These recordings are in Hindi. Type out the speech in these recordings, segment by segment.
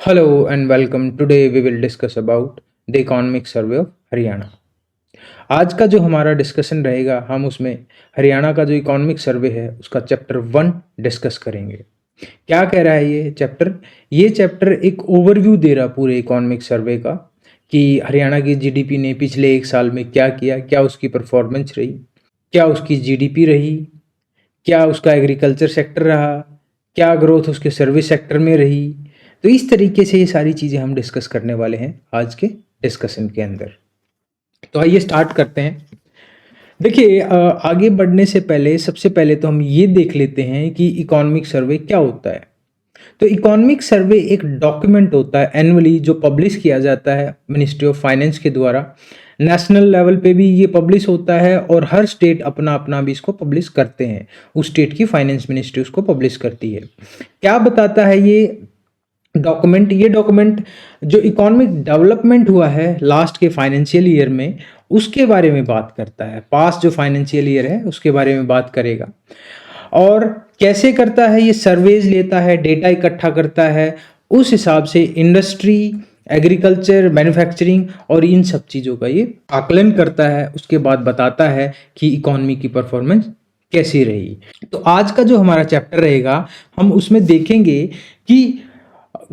Hello and welcome. Today we will discuss about the economic survey of Haryana. आज का जो हमारा डिस्कशन रहेगा हम उसमें हरियाणा का जो इकोनॉमिक सर्वे है उसका चैप्टर 1 डिस्कस करेंगे। क्या कह रहा है ये चैप्टर एक ओवरव्यू दे रहा पूरे इकोनॉमिक सर्वे का कि हरियाणा की जीडीपी ने पिछले एक साल में क्या किया, क्या उसकी परफॉर्मेंस रही, क्या उसकी जीडीपी रही, क्या उसका एग्रीकल्चर सेक्टर रहा, क्या ग्रोथ उसके सर्विस सेक्टर में रही। तो इस तरीके से ये सारी चीज़ें हम डिस्कस करने वाले हैं आज के डिस्कशन के अंदर। तो आइए स्टार्ट करते हैं। देखिए आगे बढ़ने से पहले सबसे पहले तो हम ये देख लेते हैं कि इकोनॉमिक सर्वे क्या होता है। तो इकोनॉमिक सर्वे एक डॉक्यूमेंट होता है एनुअली जो पब्लिश किया जाता है मिनिस्ट्री ऑफ फाइनेंस के द्वारा। नेशनल लेवल पे भी ये पब्लिश होता है और हर स्टेट अपना अपना भी इसको पब्लिश करते हैं। उस स्टेट की फाइनेंस मिनिस्ट्री उसको पब्लिश करती है। क्या बताता है ये डॉक्यूमेंट जो इकोनॉमिक डेवलपमेंट हुआ है लास्ट के फाइनेंशियल ईयर में उसके बारे में बात करता है। पास्ट जो फाइनेंशियल ईयर है उसके बारे में बात करेगा। और कैसे करता है ये सर्वेज लेता है, डेटा इकट्ठा करता है, उस हिसाब से इंडस्ट्री, एग्रीकल्चर, मैन्युफैक्चरिंग और इन सब चीज़ों का ये आकलन करता है। उसके बाद बताता है कि इकोनॉमी की परफॉर्मेंस कैसी रही। तो आज का जो हमारा चैप्टर रहेगा हम उसमें देखेंगे कि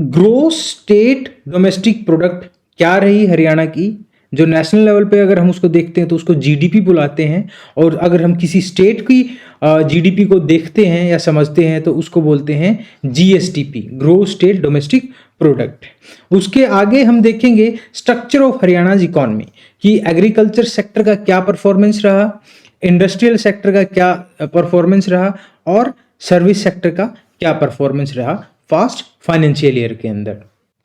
ग्रोस स्टेट डोमेस्टिक प्रोडक्ट क्या रही हरियाणा की। जो नेशनल लेवल पे अगर हम उसको देखते हैं तो उसको जीडीपी बुलाते हैं, और अगर हम किसी स्टेट की जीडीपी को देखते हैं या समझते हैं तो उसको बोलते हैं GSDP, gross state domestic product. उसके आगे हम देखेंगे स्ट्रक्चर ऑफ हरियाणाज इकोनॉमी कि एग्रीकल्चर सेक्टर का क्या परफॉर्मेंस रहा, इंडस्ट्रियल सेक्टर का क्या परफॉर्मेंस रहा और सर्विस सेक्टर का क्या परफॉर्मेंस रहा फास्ट फाइनेंशियल ईयर के अंदर।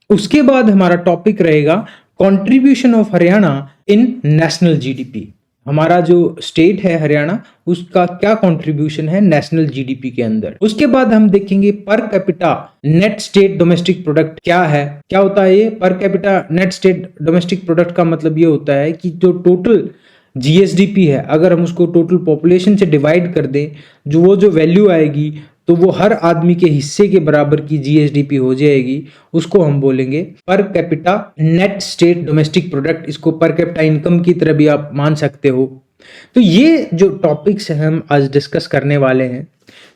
उसके बाद हमारा टॉपिक रहेगा contribution of Haryana in national GDP. हमारा जो स्टेट है हरियाणा उसका क्या कंट्रीब्यूशन है नेशनल जीडीपी के अंदर। उसके बाद हम देखेंगे per capita net state domestic product क्या है, क्या होता है ये per capita net state domestic product का मतलब ये होता है कि जो टोटल जीएसडीपी है अगर हम उसको टोटल पॉपुलेशन से डिवाइड कर दें जो वैल्यू आएगी तो वो हर आदमी के हिस्से के बराबर की जीएसडीपी हो जाएगी। उसको हम बोलेंगे per capita net state domestic product. इसको पर कैपिटा इनकम की तरह भी आप मान सकते हो। तो ये जो टॉपिक्स हैं हम आज डिस्कस करने वाले हैं।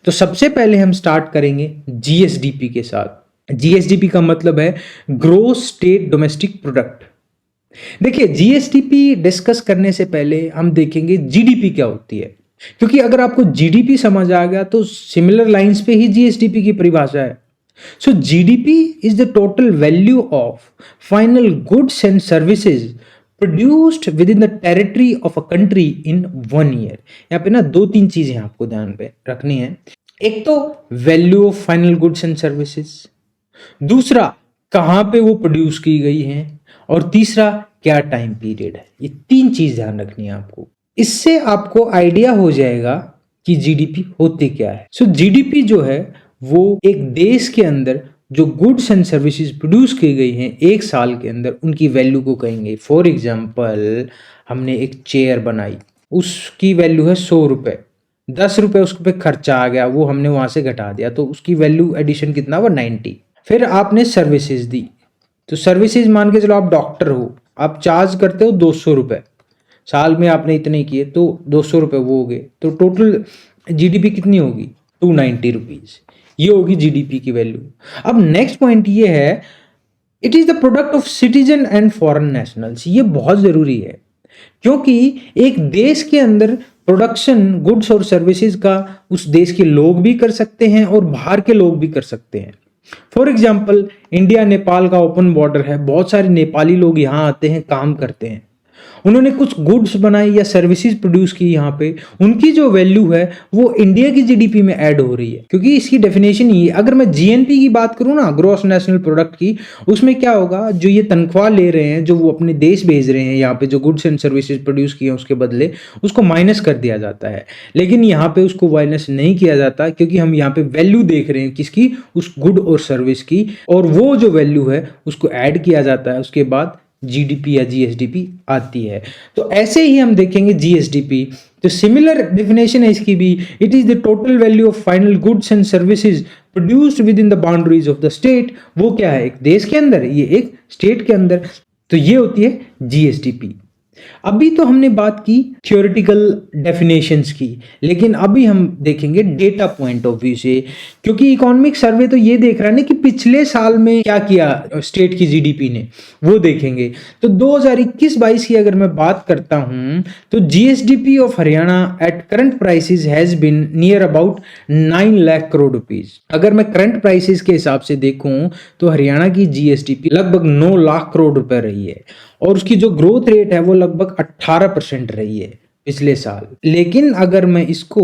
तो सबसे पहले हम स्टार्ट करेंगे जीएसडीपी के साथ। जीएसडीपी का मतलब है ग्रोस स्टेट डोमेस्टिक प्रोडक्ट। देखिए जीएसडीपी डिस्कस करने से पहले हम देखेंगे जीडीपी क्या होती है, क्योंकि अगर आपको जीडीपी समझ आ गया तो सिमिलर लाइंस पे ही जीएसडीपी की परिभाषा है। So GDP is the total value of final goods and services produced within the territory of a country in 1 year. यहाँ पे ना 2-3 चीजें आपको ध्यान पे रखनी है। एक तो value of final goods and services, दूसरा कहाँ पे वो प्रोड्यूस की गई हैं, और तीसरा क्या टाइम पीरियड है। ये 3 चीज ध्यान रखनी है आपको। इससे आपको आइडिया हो जाएगा कि जीडीपी होती क्या है। सो जीडीपी जो है वो एक देश के अंदर जो गुड्स एंड सर्विसेज प्रोड्यूस की गई हैं एक साल के अंदर उनकी वैल्यू को कहेंगे। फॉर एग्जांपल हमने एक चेयर बनाई, उसकी वैल्यू है 100 रुपये, 10 रुपये उस पर खर्चा आ गया, वो हमने वहां से घटा दिया तो उसकी वैल्यू एडिशन कितना हुआ 90। फिर आपने सर्विसेज दी, तो सर्विसेज मान के चलो आप डॉक्टर हो, आप चार्ज करते हो 200 रुपये, साल में आपने इतने किए तो 200 रुपये वो हो गए, तो टोटल जीडीपी कितनी होगी 290 रुपीज। ये होगी जीडीपी की वैल्यू। अब नेक्स्ट पॉइंट ये है it is the product of citizen and foreign nationals. ये बहुत जरूरी है क्योंकि एक देश के अंदर प्रोडक्शन गुड्स और सर्विसेज का उस देश के लोग भी कर सकते हैं और बाहर के लोग भी कर सकते हैं। फॉर एग्जाम्पल इंडिया नेपाल का ओपन बॉर्डर है, बहुत सारे नेपाली लोग यहाँ आते हैं, काम करते हैं, उन्होंने कुछ गुड्स बनाई या सर्विसेज प्रोड्यूस की यहाँ पे, उनकी जो वैल्यू है वो इंडिया की जीडीपी में ऐड हो रही है। क्योंकि इसकी डेफिनेशन ये, अगर मैं जीएनपी की बात करूँ ना, ग्रॉस नेशनल प्रोडक्ट की, उसमें क्या होगा जो ये तनख्वाह ले रहे हैं, जो वो अपने देश भेज रहे हैं यहाँ पे, जो गुड्स एंड सर्विसेज प्रोड्यूस किए हैं उसके बदले उसको माइनस कर दिया जाता है। लेकिन यहाँ पे उसको माइनस नहीं किया जाता क्योंकि हम यहाँ पे वैल्यू देख रहे हैं किसकी, उस गुड और सर्विस की, और वो जो वैल्यू है उसको ऐड किया जाता है, उसके बाद जीडीपी या जीएसडीपी आती है। तो ऐसे ही हम देखेंगे जीएसडीपी। तो सिमिलर डेफिनेशन है इसकी भी, it is the total value of final goods and services produced within the boundaries of the state. वो क्या है, एक देश के अंदर, ये एक स्टेट के अंदर। तो ये होती है जीएसडीपी। अभी तो हमने बात की थ्योरेटिकल डेफिनेशंस की, लेकिन अभी हम देखेंगे डेटा पॉइंट ऑफ व्यू से, क्योंकि इकोनॉमिक सर्वे तो ये देख रहा है ना कि पिछले साल में क्या किया स्टेट की जीडीपी ने, वो देखेंगे। तो 2021-22 की अगर मैं बात करता हूं तो GSDP of Haryana at current prices has been near about 9 lakh crore rupees. अगर मैं करंट प्राइसेस के हिसाब से देखूं तो हरियाणा की जीएसडीपी लगभग 9 लाख करोड़ रुपए रही है, और उसकी जो ग्रोथ रेट है वो लगभग 18% रही है पिछले साल। लेकिन अगर मैं इसको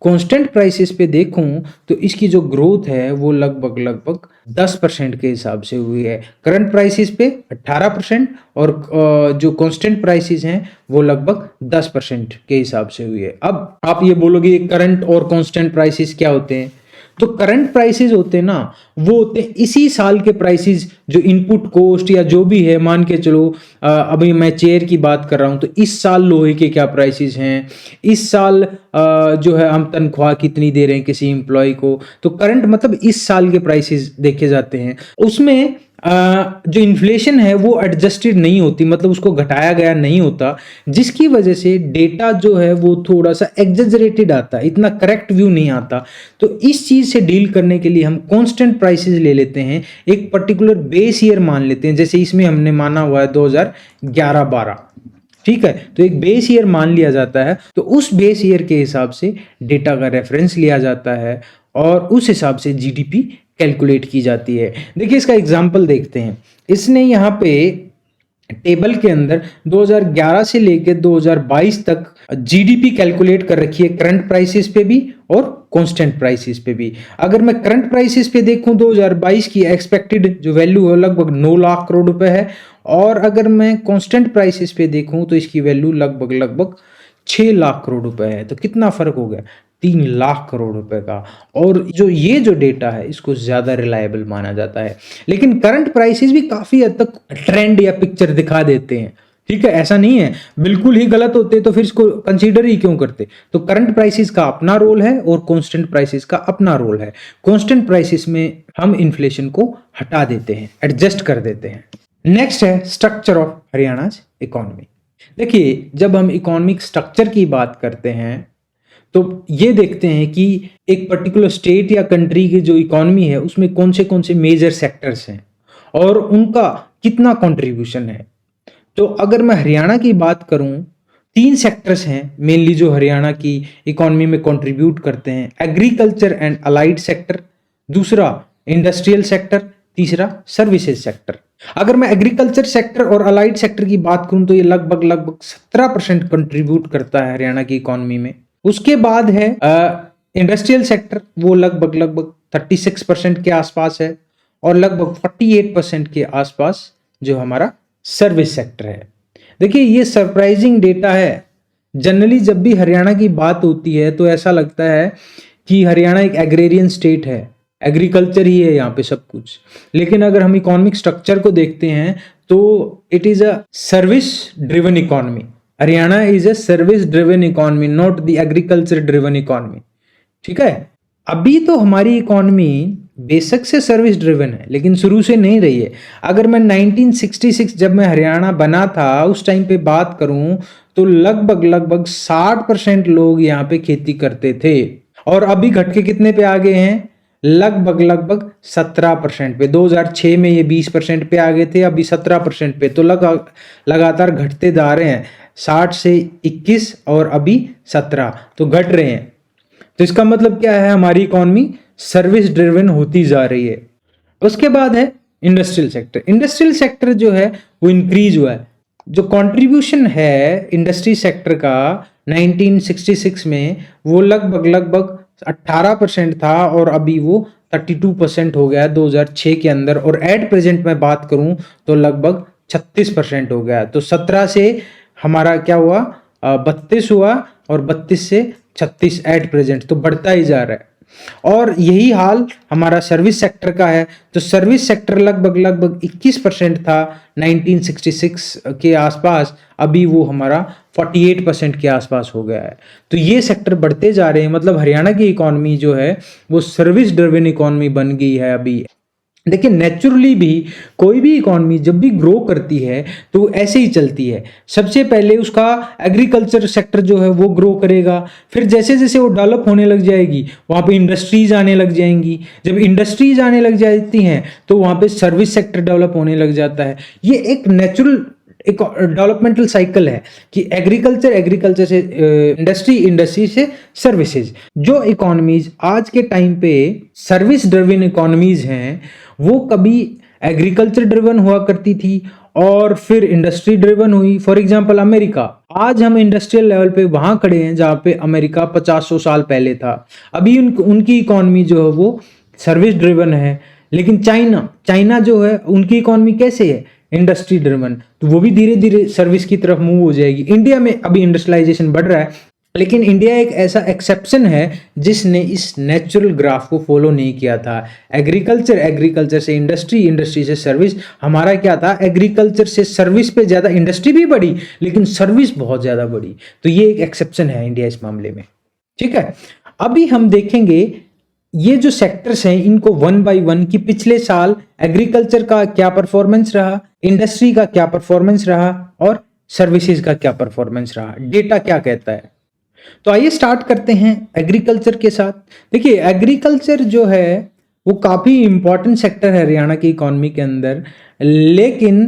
कांस्टेंट प्राइसेस पे देखूं तो इसकी जो ग्रोथ है वो लगभग 10% के हिसाब से हुई है। करंट प्राइसेस पे 18% और जो कांस्टेंट प्राइसेस हैं वो लगभग 10% के हिसाब से हुई है। अब आप ये बोलोगे करंट और कांस्टेंट प्राइसेस क्या होते हैं? तो करंट प्राइसेस होते हैं ना, वो होते हैं इसी साल के प्राइसेस, जो इनपुट कॉस्ट या जो भी है, मान के चलो अभी मैं चेयर की बात कर रहा हूं तो इस साल लोहे के क्या प्राइसेस हैं, इस साल जो है हम तनख्वाह कितनी दे रहे हैं किसी एम्प्लॉय को। तो करंट मतलब इस साल के प्राइसेस देखे जाते हैं। उसमें जो इन्फ्लेशन है वो एडजस्टेड नहीं होती, मतलब उसको घटाया गया नहीं होता, जिसकी वजह से डेटा जो है वो थोड़ा सा एग्जेजरेटेड आता है, इतना करेक्ट व्यू नहीं आता। तो इस चीज से डील करने के लिए हम कांस्टेंट प्राइसेस ले लेते हैं, एक पर्टिकुलर बेस ईयर मान लेते हैं। जैसे इसमें हमने माना हुआ है 2011-12, ठीक है, तो एक बेस ईयर मान लिया जाता है। तो उस बेस ईयर के हिसाब से डेटा का रेफरेंस लिया जाता है और उस हिसाब से जीडीपी कैलकुलेट की जाती है। देखिए इसका एग्जांपल देखते हैं। इसने यहाँ पे टेबल के अंदर 2011 से लेकर 2022 तक जीडीपी कैलकुलेट कर रखी है, करंट प्राइसेस पे भी और कांस्टेंट प्राइसेस पे भी। अगर मैं करंट प्राइसेस पे देखूं 2022 की एक्सपेक्टेड जो वैल्यू है लगभग 9 लाख करोड़ रुपए है, और अगर मैं कांस्टेंट प्राइसेस पे देखूं तो इसकी वैल्यू लगभग 6 लाख करोड़ रुपए है। तो कितना फर्क हो गया, 3 लाख करोड़ रुपए का। और जो ये जो डेटा है इसको ज्यादा रिलायबल माना जाता है। लेकिन करंट प्राइसेस भी काफी हद तक ट्रेंड या पिक्चर दिखा देते हैं, ठीक है, ऐसा नहीं है बिल्कुल ही गलत होते तो फिर इसको कंसीडर ही क्यों करते। तो करंट प्राइसेस का अपना रोल है और कांस्टेंट प्राइसेस का अपना रोल है। कांस्टेंट प्राइसेस में हम इन्फ्लेशन को हटा देते हैं, एडजस्ट कर देते हैं। नेक्स्ट है स्ट्रक्चर ऑफ हरियाणा इकोनॉमी। देखिए जब हम इकोनॉमिक स्ट्रक्चर की बात करते हैं तो ये देखते हैं कि एक पर्टिकुलर स्टेट या कंट्री की जो इकोनॉमी है उसमें कौन से मेजर सेक्टर्स हैं और उनका कितना कंट्रीब्यूशन है। तो अगर मैं हरियाणा की बात करूं, 3 सेक्टर्स हैं मेनली जो हरियाणा की इकोनॉमी में कंट्रीब्यूट करते हैं। एग्रीकल्चर एंड अलाइड सेक्टर, दूसरा इंडस्ट्रियल सेक्टर, तीसरा सर्विसेज सेक्टर। अगर मैं एग्रीकल्चर सेक्टर और अलाइड सेक्टर की बात करूं तो ये लगभग 17% कंट्रीब्यूट करता है हरियाणा की इकोनॉमी में। उसके बाद है इंडस्ट्रियल सेक्टर, वो लगभग 36% के आसपास है, और लगभग 48% के आसपास जो हमारा सर्विस सेक्टर है। देखिए ये सरप्राइजिंग डेटा है। जनरली जब भी हरियाणा की बात होती है तो ऐसा लगता है कि हरियाणा एक एग्रेरियन स्टेट है, एग्रीकल्चर ही है यहाँ पे सब कुछ। लेकिन अगर हम इकोनॉमिक स्ट्रक्चर को देखते हैं तो it is a service driven economy. Haryana is a service driven economy, not the agriculture driven economy, ठीक है। अभी तो हमारी इकोनॉमी बेशक से सर्विस ड्रिवन है लेकिन शुरू से नहीं रही है। अगर मैं 1966 जब मैं हरियाणा बना था उस टाइम पे बात करूं तो लगभग 60% लोग यहाँ पे खेती करते थे, और अभी घट के कितने पे आ गए हैं, लगभग 17% पे। 2006 में ये 20% पे आ गए थे, अभी 17% पे। तो लगातार घटते जा रहे हैं, 60 से 21 और अभी 17, तो घट रहे हैं। तो इसका मतलब क्या है, हमारी इकोनॉमी सर्विस ड्रिवन होती जा रही है। उसके बाद है इंडस्ट्रियल सेक्टर। इंडस्ट्रियल सेक्टर जो है वो इंक्रीज हुआ है। जो कंट्रीब्यूशन है इंडस्ट्री सेक्टर का 1966 में वो लगभग 18% था, और अभी वो 32% हो गया 2006 के अंदर। और एट प्रेजेंट मैं बात करूं तो लगभग 36% हो गया। तो 17 से हमारा क्या हुआ, 32 हुआ, और 32 से 36 एट प्रेजेंट, तो बढ़ता ही जा रहा है। और यही हाल हमारा सर्विस सेक्टर का है। तो सर्विस सेक्टर लगभग 21% था 1966 के आसपास, अभी वो हमारा 48% के आसपास हो गया है। तो ये सेक्टर बढ़ते जा रहे हैं, मतलब हरियाणा की इकोनॉमी जो है वो सर्विस ड्रिवन इकोनॉमी बन गई है अभी। देखिए नेचुरली भी कोई भी इकोनॉमी जब भी ग्रो करती है तो ऐसे ही चलती है। सबसे पहले उसका एग्रीकल्चर सेक्टर जो है वो ग्रो करेगा, फिर जैसे जैसे वो डेवलप होने लग जाएगी वहाँ पे इंडस्ट्रीज आने लग जाएंगी। जब इंडस्ट्रीज आने लग जाती हैं तो वहाँ पे सर्विस सेक्टर डेवलप होने लग जाता है। ये एक नेचुरल एक डेवलपमेंटल साइकिल है कि एग्रीकल्चर से इंडस्ट्री से सर्विसेज। जो इकोनॉमीज आज के टाइम पे सर्विस ड्रिवन इकोनॉमीज हैं वो कभी एग्रीकल्चर ड्रिवन हुआ करती थी और फिर इंडस्ट्री ड्रिवन हुई। फॉर एग्जांपल अमेरिका, आज हम इंडस्ट्रियल लेवल पे वहां खड़े हैं जहां पे अमेरिका 50-100 साल पहले था। अभी उनकी इकोनॉमी जो है वो सर्विस ड्रिवन है। लेकिन चाइना जो है उनकी इकोनॉमी कैसे है, इंडस्ट्री ड्रिवन, तो वो भी धीरे धीरे सर्विस की तरफ मूव हो जाएगी। इंडिया में अभी इंडस्ट्रियलाइजेशन बढ़ रहा है, लेकिन इंडिया एक ऐसा एक्सेप्शन है जिसने इस नेचुरल ग्राफ को फॉलो नहीं किया था। एग्रीकल्चर से इंडस्ट्री से सर्विस। हमारा क्या था, एग्रीकल्चर से सर्विस पे ज़्यादा, इंडस्ट्री भी बढ़ी लेकिन सर्विस बहुत ज़्यादा बढ़ी। तो ये एक एक्सेप्शन है इंडिया इस मामले में। ठीक है, अभी हम देखेंगे ये जो सेक्टर्स हैं इनको वन बाय वन कि पिछले साल एग्रीकल्चर का क्या परफॉर्मेंस रहा, इंडस्ट्री का क्या परफॉर्मेंस रहा और सर्विसेज का क्या परफॉर्मेंस रहा, डेटा क्या कहता है। तो आइए स्टार्ट करते हैं एग्रीकल्चर के साथ। देखिए एग्रीकल्चर जो है वो काफ़ी इंपॉर्टेंट सेक्टर है हरियाणा की इकोनॉमी के अंदर। लेकिन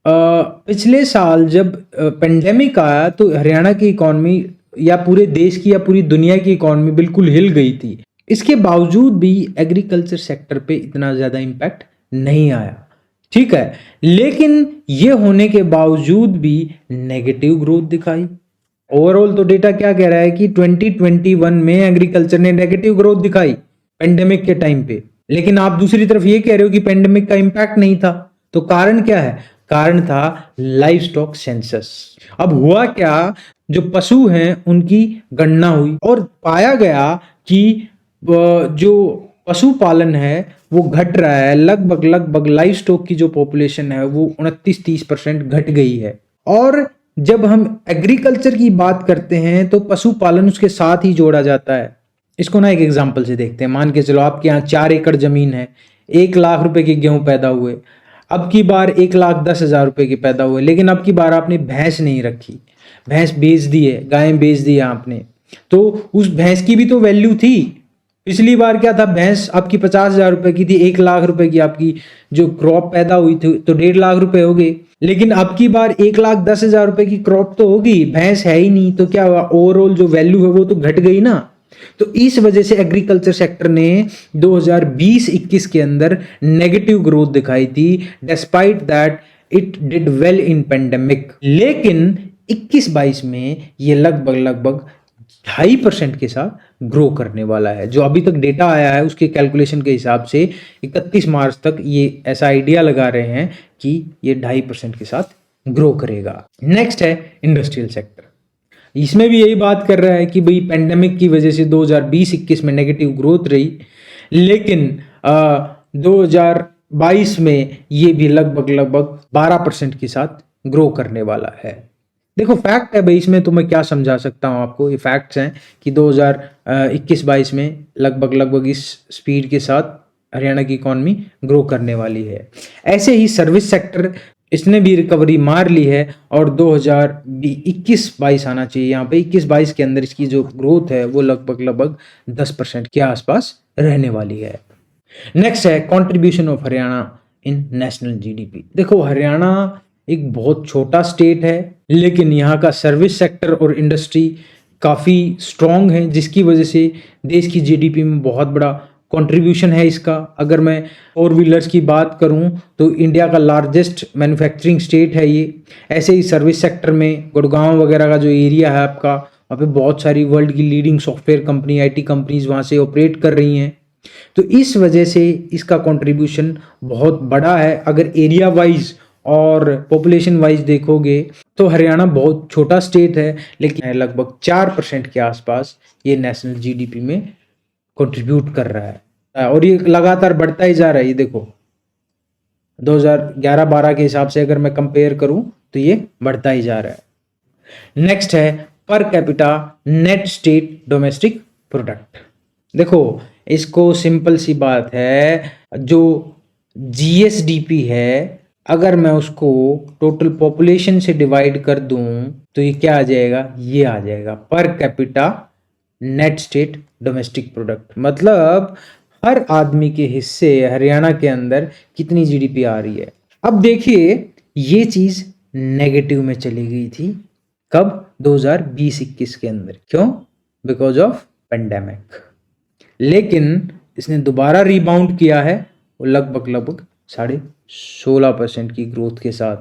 पिछले साल जब पेंडेमिक आया तो हरियाणा की इकोनॉमी या पूरे देश की या पूरी दुनिया की इकोनॉमी बिल्कुल हिल गई थी। इसके बावजूद भी एग्रीकल्चर सेक्टर पे इतना ज़्यादा इम्पैक्ट नहीं आया। ठीक है, लेकिन ये होने के बावजूद भी नेगेटिव ग्रोथ दिखाई। ओवरऑल तो डेटा क्या कह रहा है कि 2021 में एग्रीकल्चर ने नेगेटिव ग्रोथ दिखाई पेंडेमिक के टाइम पे। लेकिन आप दूसरी तरफ ये कह रहे हो कि पेंडेमिक का इम्पैक्ट नहीं था। तो कारण क्या है, कारण था लाइव स्टॉक सेंसस। अब हुआ क्या, जो पशु हैं उनकी गणना हुई और पाया गया कि जो पशुपालन है वो घट रहा है। लगभग लाइव स्टॉक की जो पॉपुलेशन है वो 29-30% घट गई है। और जब हम एग्रीकल्चर की बात करते हैं तो पशुपालन उसके साथ ही जोड़ा जाता है। इसको ना एक एग्जांपल से देखते हैं। मान के चलो आपके यहाँ 4 एकड़ जमीन है, 1 लाख रुपए के गेहूं पैदा हुए। अब की बार 1,10,000 रुपए के पैदा हुए, लेकिन अब की बार आपने भैंस नहीं रखी, भैंस बेच दी है, गाय बेच दी है आपने, तो उस भैंस की भी तो वैल्यू थी। पिछली बार क्या था, भैंस आपकी 50,000 रुपए की थी, 1 लाख रुपए की आपकी जो क्रॉप पैदा हुई थी तो 1.5 लाख रुपए हो गए। लेकिन अब की बार 1,10,000 रुपए की क्रॉप तो होगी, भैंस है ही नहीं, तो क्या हुआ, ओवरऑल जो वैल्यू है वो तो घट गई ना। तो इस वजह से एग्रीकल्चर सेक्टर ने 2020-21 के अंदर नेगेटिव ग्रोथ दिखाई थी, despite that it did well in pandemic. लेकिन 21-22 में ये लगभग 2.5% के साथ ग्रो करने वाला है। जो अभी तक डेटा आया है उसके कैलकुलेशन के हिसाब से 31 मार्च तक ये ऐसा आइडिया लगा रहे हैं कि ये 2.5% के साथ ग्रो करेगा। नेक्स्ट है इंडस्ट्रियल सेक्टर। इसमें भी यही बात कर रहा है कि भाई पेंडेमिक की वजह से 2020-21 में नेगेटिव ग्रोथ रही, लेकिन 2022 में ये भी लगभग 12% के साथ ग्रो करने वाला है। देखो फैक्ट है भाई, इसमें तो मैं क्या समझा सकता हूँ आपको, ये फैक्ट्स हैं कि 2021-22 में लगभग इस स्पीड के साथ हरियाणा की इकॉनमी ग्रो करने वाली है। ऐसे ही सर्विस सेक्टर, इसने भी रिकवरी मार ली है और 2021-22 आना चाहिए यहाँ पे, 21-22 के अंदर इसकी जो ग्रोथ है वो लगभग 10% के आसपास रहने वाली है। नेक्स्ट है contribution of Haryana in national GDP. देखो हरियाणा एक बहुत छोटा स्टेट है, लेकिन यहाँ का सर्विस सेक्टर और इंडस्ट्री काफ़ी स्ट्रॉन्ग है, जिसकी वजह से देश की जीडीपी में बहुत बड़ा कंट्रीब्यूशन है इसका। अगर मैं 4 व्हीलर्स की बात करूं तो इंडिया का लार्जेस्ट मैन्युफैक्चरिंग स्टेट है ये। ऐसे ही सर्विस सेक्टर में गुड़गांव वगैरह का जो एरिया है आपका, वहाँ पे बहुत सारी वर्ल्ड की leading software company, IT companies वहाँ से ऑपरेट कर रही हैं। तो इस वजह से इसका कंट्रीब्यूशन बहुत बड़ा है। अगर एरिया वाइज और पॉपुलेशन वाइज देखोगे तो हरियाणा बहुत छोटा स्टेट है, लेकिन लगभग 4% के आसपास ये नेशनल जीडीपी में कंट्रीब्यूट कर रहा है और ये लगातार बढ़ता ही जा रहा है। ये देखो 2011-12 के हिसाब से अगर मैं कंपेयर करूं तो ये बढ़ता ही जा रहा है। नेक्स्ट है per capita net state domestic product. देखो इसको सिंपल सी बात है, जो जीएसडीपी है अगर मैं उसको टोटल पॉपुलेशन से डिवाइड कर दूं तो ये क्या आ जाएगा, ये आ जाएगा per capita net state domestic product. मतलब हर आदमी के हिस्से हरियाणा के अंदर कितनी जीडीपी आ रही है। अब देखिए ये चीज नेगेटिव में चली गई थी कब, 2020-21 के अंदर। क्यों? Because of pandemic. लेकिन इसने दोबारा रिबाउंड किया है वो लगभग 16.5% की ग्रोथ के साथ।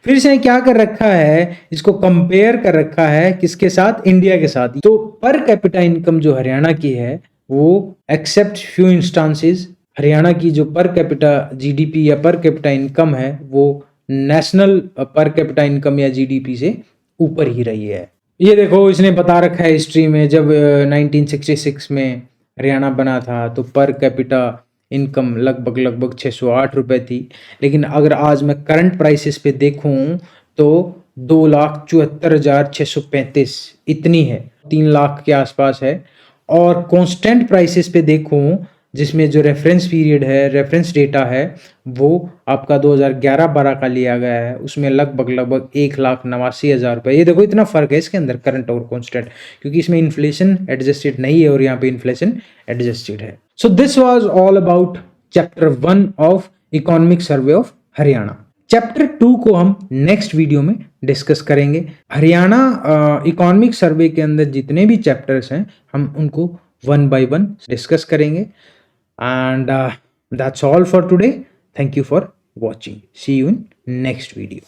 फिर इसने क्या कर रखा है, इसको कंपेयर कर रखा है किसके साथ, इंडिया के साथ। तो पर कैपिटा इनकम जो हरियाणा की है वो एक्सेप्ट फ्यू इंस्टांसेस, हरियाणा की जो पर कैपिटा जीडीपी या पर कैपिटा इनकम है वो नेशनल पर कैपिटा इनकम या जीडीपी से ऊपर ही रही है। ये देखो इसने बता रखा है हिस्ट्री में, जब 1966 में हरियाणा बना था तो पर कैपिटा इनकम लगभग 608 रुपये थी। लेकिन अगर आज मैं करंट प्राइसेस पे देखूं तो 2,74,635 इतनी है, 3 लाख के आसपास है। और कांस्टेंट प्राइसेस पे देखूं जिसमें जो रेफरेंस पीरियड है, रेफरेंस डेटा है, वो आपका 2011-12 का लिया गया है, उसमें लगभग 1,89,000 रुपये। ये देखो इतना फर्क है इसके अंदर करंट और कांस्टेंट, क्योंकि इसमें इन्फ्लेशन एडजस्टेड नहीं है और यहाँ पे इन्फ्लेशन एडजस्टेड है। So this was all about chapter 1 of economic survey of Haryana. Chapter 2 को हम नेक्स्ट वीडियो में डिस्कस करेंगे। हरियाणा इकोनॉमिक सर्वे के अंदर जितने भी चैप्टर्स हैं हम उनको 1 by 1 डिस्कस करेंगे। And that's all for today. Thank you for watching. See you in next video.